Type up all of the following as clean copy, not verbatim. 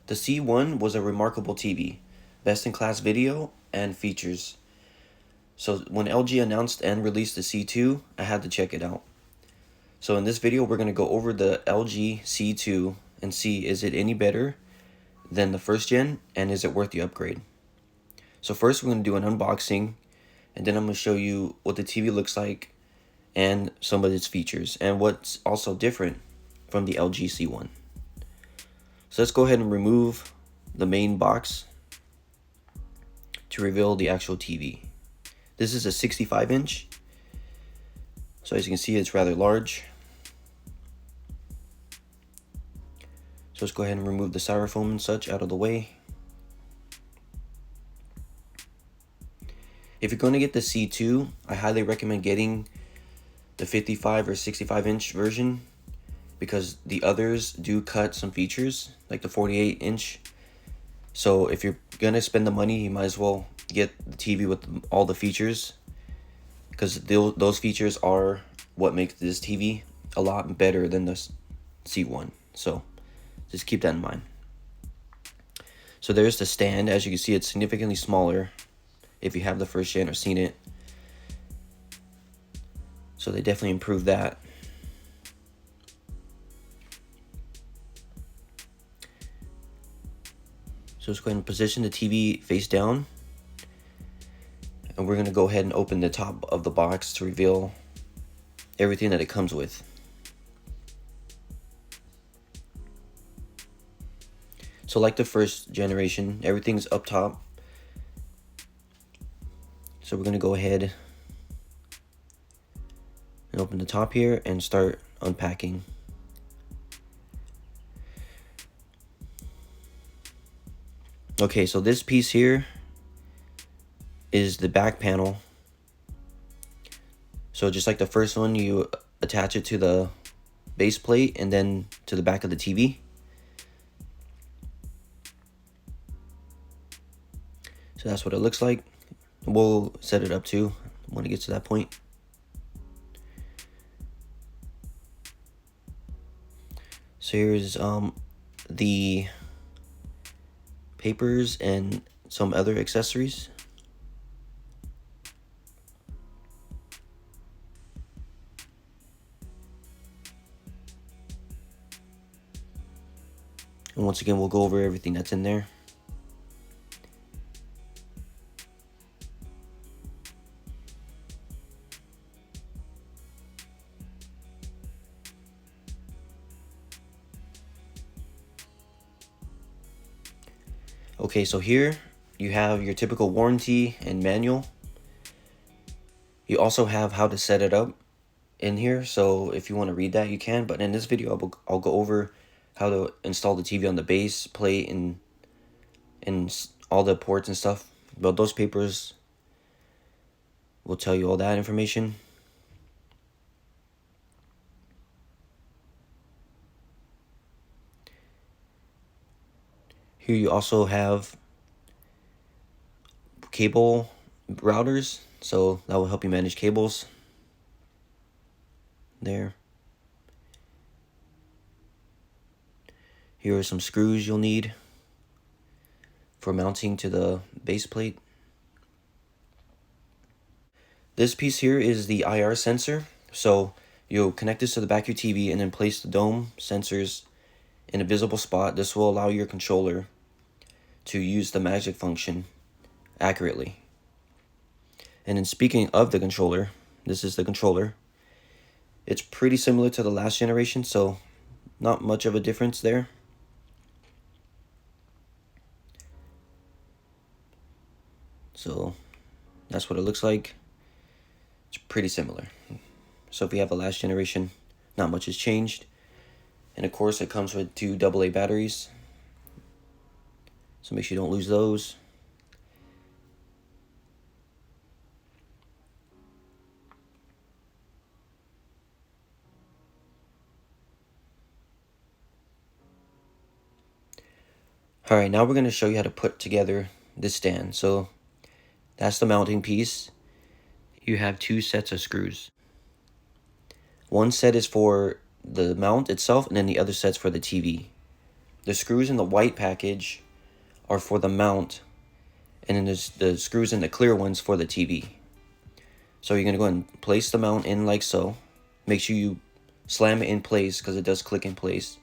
The C1 was a remarkable TV, best-in-class video and features. So when LG announced and released the C2, I had to check it out. So in this video, we're going to go over the LG C2 and see is it any better than the first gen and is it worth the upgrade. So first we're going to do an unboxing, and then I'm going to show you what the TV looks like and some of its features and what's also different from the LG C1. So let's go ahead and remove the main box to reveal the actual TV. This is a 65-inch. So as you can see, it's rather large. So let's go ahead and remove the styrofoam and such out of the way. If you're going to get the C2, I highly recommend getting the 55 or 65-inch version, because the others do cut some features, like the 48-inch. So if you're gonna spend the money, you might as well get the TV with all the features, because those features are what makes this TV a lot better than the C1. So just keep that in mind. So there's the stand. As you can see, it's significantly smaller if you have the first gen or seen it. So they definitely improved that. So let's go ahead and position the TV face down. And we're going to go ahead and open the top of the box to reveal everything that it comes with. So like the first generation, everything's up top. So we're going to go ahead and open the top here and start unpacking. Okay, so this piece here is the back panel. So just like the first one, you attach it to the base plate and then to the back of the TV. So that's what it looks like. We'll set it up too when it gets to that point. So here's the papers and some other accessories. And once again, we'll go over everything that's in there. Okay, so here you have your typical warranty and manual. You also have how to set it up in here, so if you want to read that, you can. But in this video, I'll go over how to install the TV on the base plate and all the ports and stuff. But those papers will tell you all that information. Here you also have cable routers, so that will help you manage cables there. Here are some screws you'll need for mounting to the base plate. This piece here is the IR sensor. So you'll connect this to the back of your TV and then place the dome sensors in a visible spot. This will allow your controller to use the magic function accurately. And then speaking of the controller, this is the controller. It's pretty similar to the last generation, so not much of a difference there. So that's what it looks like. It's pretty similar. So if you have the last generation, not much has changed. And of course, it comes with 2 AA batteries, so make sure you don't lose those. Alright, now we're going to show you how to put together this stand. So that's the mounting piece. You have 2 sets of screws. One set is for the mount itself, and then the other set's for the TV. the screws in the white package are for the mount, and then there's the screws in the clear ones for the TV. So you're going to go ahead and place the mount in like so. Make sure you slam it in place because it does click in place.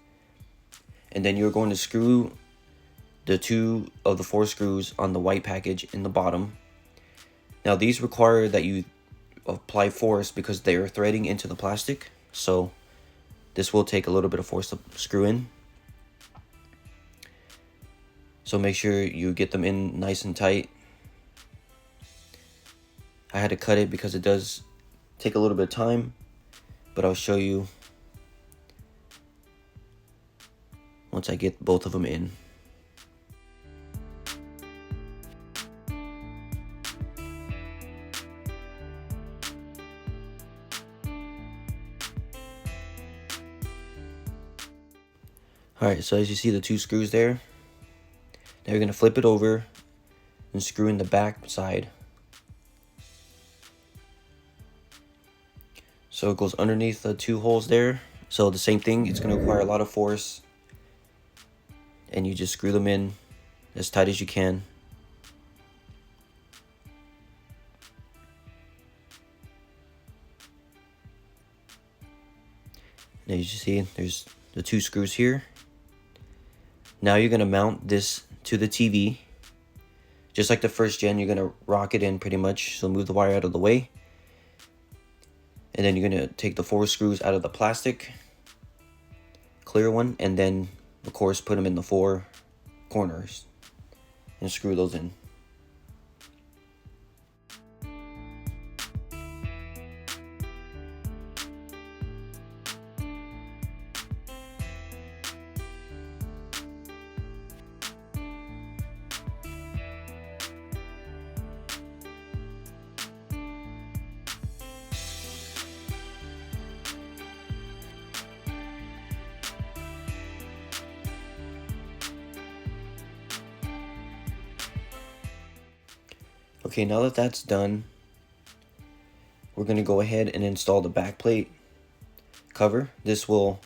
And then you're going to screw the 2 of the 4 screws on the white package in the bottom. Now these require that you apply force because they are threading into the plastic. So this will take a little bit of force to screw in. So make sure you get them in nice and tight. I had to cut it because it does take a little bit of time, but I'll show you once I get both of them in. Alright, so as you see the 2 screws there, now you're going to flip it over and screw in the back side. So it goes underneath the 2 holes there. So the same thing, it's going to require a lot of force. And you just screw them in as tight as you can. Now you see there's the 2 screws here. Now you're going to mount this to the TV. Just like the first gen, you're going to rock it in pretty much. So move the wire out of the way. And then you're going to take the 4 screws out of the plastic, clear one, and then of course put them in the 4 corners and screw those in. Okay, now that that's done, we're going to go ahead and install the back plate cover. This will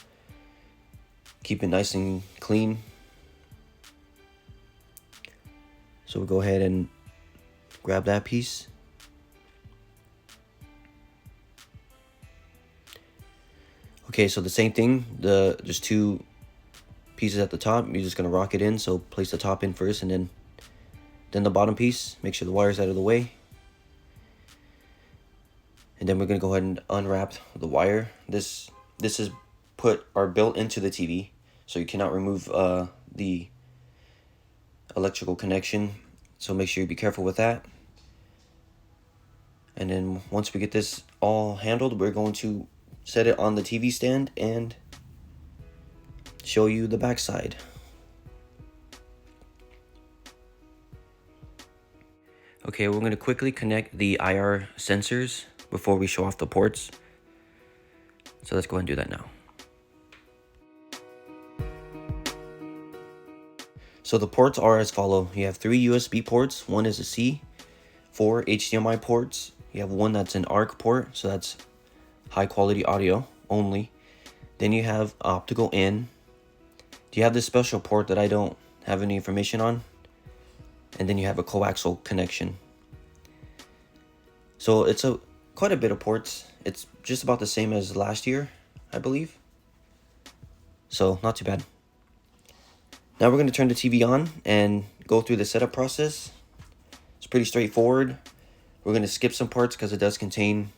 keep it nice and clean. So we'll go ahead and grab that piece. Okay, so the same thing, there's 2 pieces at the top. You're just going to rock it in, so place the top in first and then the bottom piece. Make sure the wire's out of the way. And then we're going to go ahead and unwrap the wire. This is built into the TV, so you cannot remove the electrical connection. So make sure you be careful with that. And then once we get this all handled, we're going to set it on the TV stand and show you the backside. Okay, we're going to quickly connect the IR sensors before we show off the ports. So let's go ahead and do that now. So the ports are as follow. You have 3 USB ports. One is a C, 4 HDMI ports. You have one that's an ARC port, so that's high quality audio only. Then you have optical in. You have this special port that I don't have any information on. And then you have a coaxial connection. So it's quite a bit of ports. It's just about the same as last year, I believe. So not too bad. Now we're going to turn the TV on and go through the setup process. It's pretty straightforward. We're going to skip some parts because it does contain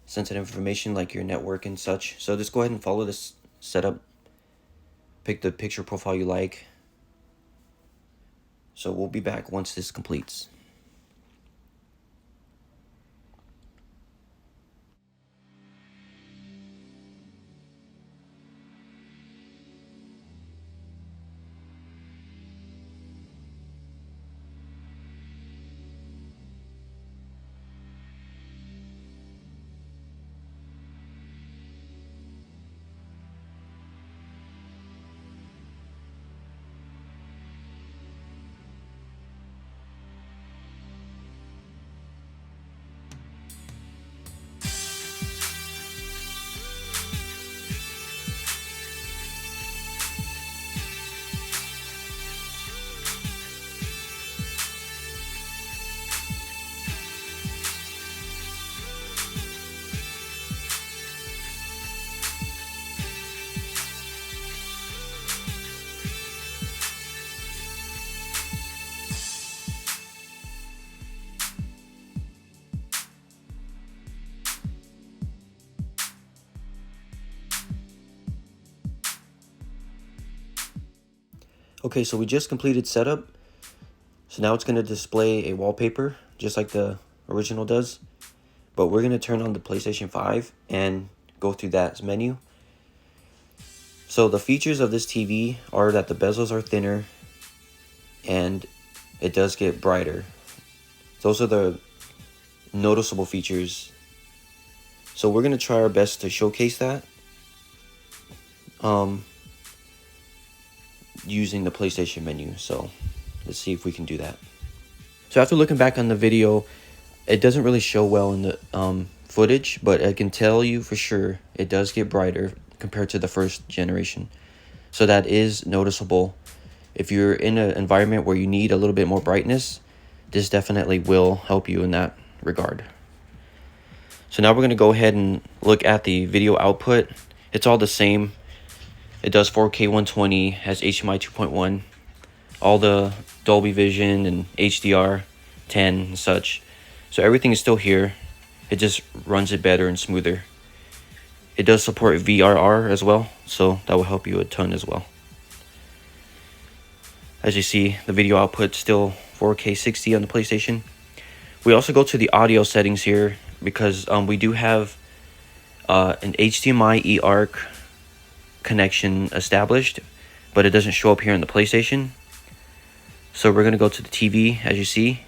sensitive information like your network and such. So just go ahead and follow this setup. Pick the picture profile you like. So we'll be back once this completes. Okay, so we just completed setup. So now it's going to display a wallpaper just like the original does. But we're going to turn on the PlayStation 5 and go through that menu. So the features of this TV are that the bezels are thinner and it does get brighter. Those are the noticeable features. So we're going to try our best to showcase that using the PlayStation menu. So let's see if we can do that. So after looking back on the video, it doesn't really show well in the footage, but I can tell you for sure it does get brighter compared to the first generation. So that is noticeable. If you're in an environment where you need a little bit more brightness, this definitely will help you in that regard. So now we're going to go ahead and look at the video output. It's all the same. It does 4K 120, has HDMI 2.1, all the Dolby Vision and HDR 10 and such. So everything is still here. It just runs it better and smoother. It does support VRR as well, so that will help you a ton as well. As you see, the video output still 4K 60 on the PlayStation. We also go to the audio settings here because we do have an HDMI eARC connection established, but it doesn't show up here on the PlayStation. So we're going to go to the TV, as you see,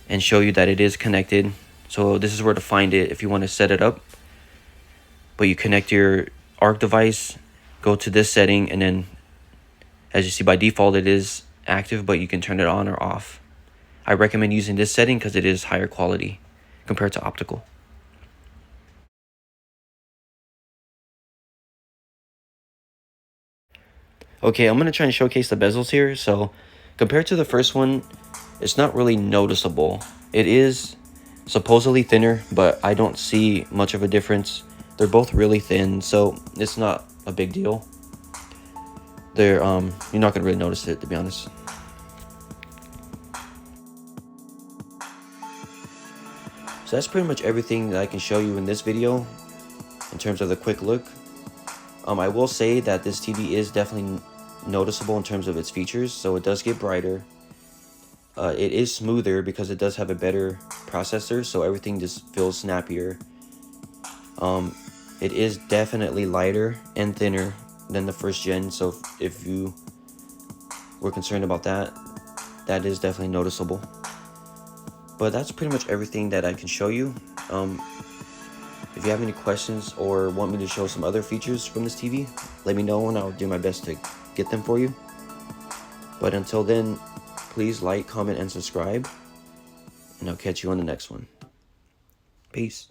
and show you that it is connected. So this is where to find it if you want to set it up. But you connect your ARC device, go to this setting, and then as you see by default it is active, but you can turn it on or off. I recommend using this setting because it is higher quality compared to optical. Okay, I'm going to try and showcase the bezels here. So compared to the first one, it's not really noticeable. It is supposedly thinner, but I don't see much of a difference. They're both really thin, so it's not a big deal. You're not gonna really notice it, to be honest. So that's pretty much everything that I can show you in this video in terms of the quick look. I will say that this TV is definitely noticeable in terms of its features, so it does get brighter. It is smoother because it does have a better processor, so everything just feels snappier. It is definitely lighter and thinner than the first gen, so if you were concerned about that, that is definitely noticeable. But that's pretty much everything that I can show you. If you have any questions or want me to show some other features from this TV, let me know and I'll do my best to get them for you. But until then, please like, comment, and subscribe, and I'll catch you on the next one. Peace.